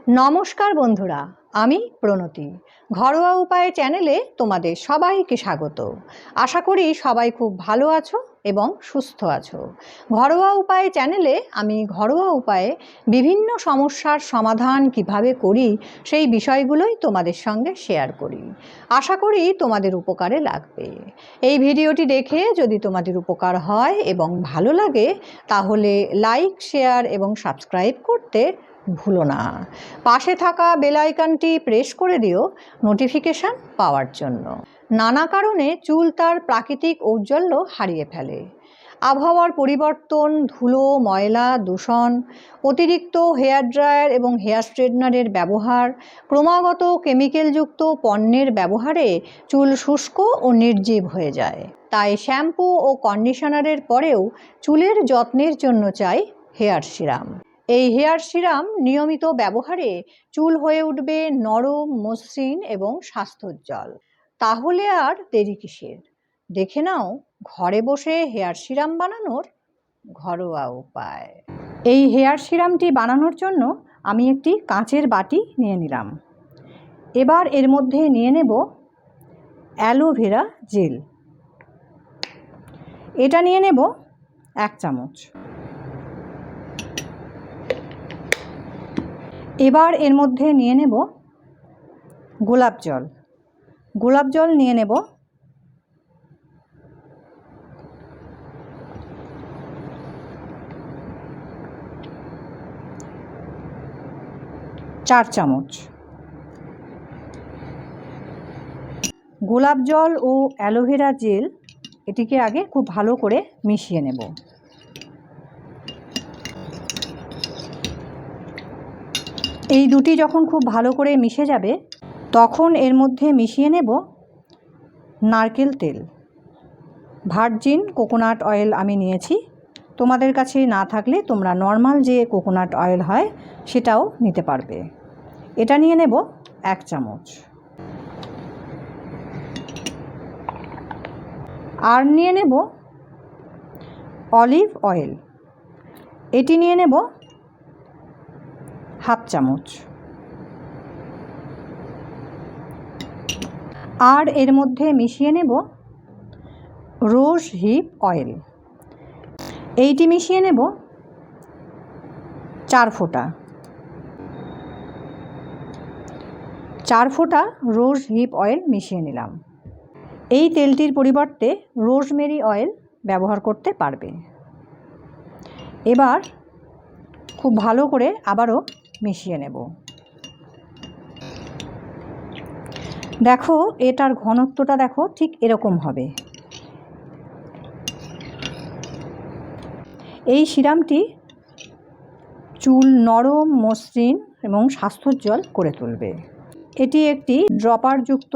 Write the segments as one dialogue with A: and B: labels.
A: নমস্কার বন্ধুরা, আমি প্রণতি। ঘরোয়া উপায় চ্যানেলে তোমাদের সবাইকে স্বাগত। আশা করি সবাই খুব ভালো আছো এবং সুস্থ আছো। ঘরোয়া উপায় চ্যানেলে আমি ঘরোয়া উপায়ে বিভিন্ন সমস্যার সমাধান কিভাবে করি সেই বিষয়গুলোই তোমাদের সঙ্গে শেয়ার করি। আশা করি তোমাদের উপকারে লাগবে। এই ভিডিওটি দেখে যদি তোমাদের উপকার হয় এবং ভালো লাগে তাহলে লাইক, শেয়ার এবং সাবস্ক্রাইব করতে ভুলো না। পাশে থাকা বেল আইকনটি প্রেস করে দিও নোটিফিকেশান পাওয়ার জন্য। নানা কারণে চুল তার প্রাকৃতিক ঔজ্জ্বল্য হারিয়ে ফেলে। আবহাওয়ার পরিবর্তন, ধুলো, ময়লা, দূষণ, অতিরিক্ত হেয়ার ড্রায়ার এবং হেয়ার স্ট্রেটনারের ব্যবহার, ক্রমাগত কেমিক্যালযুক্ত পণ্যের ব্যবহারে চুল শুষ্ক ও নির্জীব হয়ে যায়। তাই শ্যাম্পু ও কন্ডিশনারের পরেও চুলের যত্নের জন্য চাই হেয়ার সিরাম। এই হেয়ার সিরাম নিয়মিত ব্যবহারে চুল হয়ে উঠবে নরম, মসৃণ এবং স্বাস্থ্যোজ্জ্বল। তাহলে আর দেরি কিসের? দেখে নাও ঘরে বসে হেয়ার সিরাম বানানোর ঘরোয়া উপায়। এই হেয়ার সিরামটি বানানোর জন্য আমি একটি কাঁচের বাটি নিয়ে নিলাম। এবার এর মধ্যে নিয়ে নেব অ্যালোভেরা জেল। এটা নিয়ে নেব 1 চামচ। এবার এর মধ্যে নিয়ে নেব গোলাপ জল। গোলাপ জল নিয়ে নেব 4 চামচ। গোলাপ জল ও অ্যালোভেরা জেল এটিকে আগে খুব ভালো করে মিশিয়ে নেব। এই দুটি যখন খুব ভালো করে মিশে যাবে তখন এর মধ্যে মিশিয়ে নেব নারকেল তেল। ভার্জিন কোকোনাট অয়েল আমি নিয়েছি। তোমাদের কাছে না থাকলে তোমরা নর্মাল যে কোকোনাট অয়েল হয় সেটাও নিতে পারবে। এটা নিয়ে নেব 1 চামচ। আর নিয়ে নেব অলিভ অয়েল। এটি নিয়ে নেব 1/2 চামচ। আর এর মধ্যে মিশিয়ে নেব রোজ হিপ অয়েল। এইটি মিশিয়ে নেব 4 ফোঁটা। 4 ফোঁটা রোজ হিপ অয়েল মিশিয়ে নিলাম। এই তেলটির পরিবর্তে রোজমেরি অয়েল ব্যবহার করতে পারবে। এবার খুব ভালো করে আবারও মিশিয়ে নেব। দেখো এটার ঘনত্বটা দেখো ঠিক এরকম হবে। এই সিরামটি চুল নরম, মসৃণ এবং স্বাস্থ্যোজ্জ্বল করে তুলবে। এটি একটি ড্রপারযুক্ত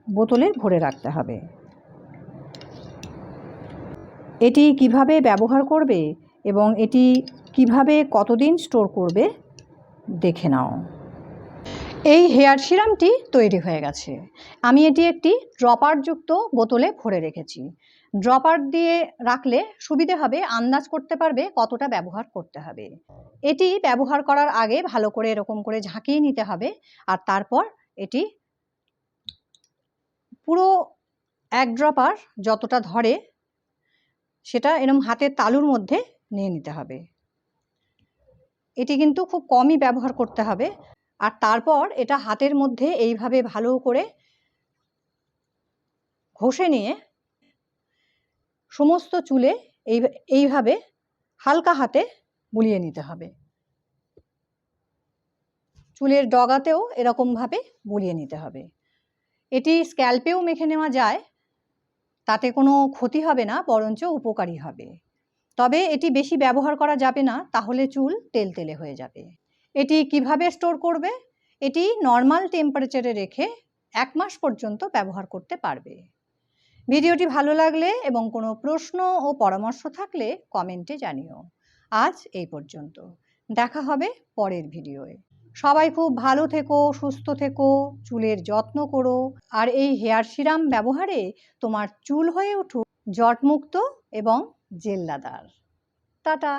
A: বোতলে ভরে রাখতে হবে। এটি কিভাবে ব্যবহার করবে এবং এটি কিভাবে কতদিন স্টোর করবে দেখে নাও। এই হেয়ার সিরামটি তৈরি হয়ে গেছে। আমি এটি একটি ড্রপারযুক্ত বোতলে ভরে রেখেছি। ড্রপার দিয়ে রাখলে সুবিধে হবে, আন্দাজ করতে পারবে কতটা ব্যবহার করতে হবে। এটি ব্যবহার করার আগে ভালো করে এরকম করে ঝাঁকিয়ে নিতে হবে। আর তারপর এটি পুরো 1 ড্রপার যতটা ধরে সেটা এরকম হাতের তালুর মধ্যে নিয়ে নিতে হবে। এটি কিন্তু খুব কমই ব্যবহার করতে হবে। আর তারপর এটা হাতের মধ্যে এইভাবে ভালো করে ঘষে নিয়ে সমস্ত চুলে এইভাবে হালকা হাতে বুলিয়ে নিতে হবে। চুলের ডগাতেও এরকমভাবে বুলিয়ে নিতে হবে। এটি স্ক্যাল্পেও মেখে নেওয়া যায়, তাতে কোনো ক্ষতি হবে না, বরঞ্চ উপকারী হবে। তবে এটি বেশি ব্যবহার করা যাবে না, তাহলে চুল তেলতেলে হয়ে যাবে। এটি কিভাবে স্টোর করবে? এটি নর্মাল টেম্পারেচারে রেখে 1 মাস পর্যন্ত ব্যবহার করতে পারবে। ভিডিওটি ভালো লাগলে এবং কোনো প্রশ্ন ও পরামর্শ থাকলে কমেন্টে জানিও। আজ এই পর্যন্ত, দেখা হবে পরের ভিডিওয়ে। সবাই খুব ভালো থেকো, সুস্থ থেকো, চুলের যত্ন করো। আর এই হেয়ার সিরাম ব্যবহারে তোমার চুল হয়ে উঠুক জটমুক্ত এবং জেল্লাদার। টাটা।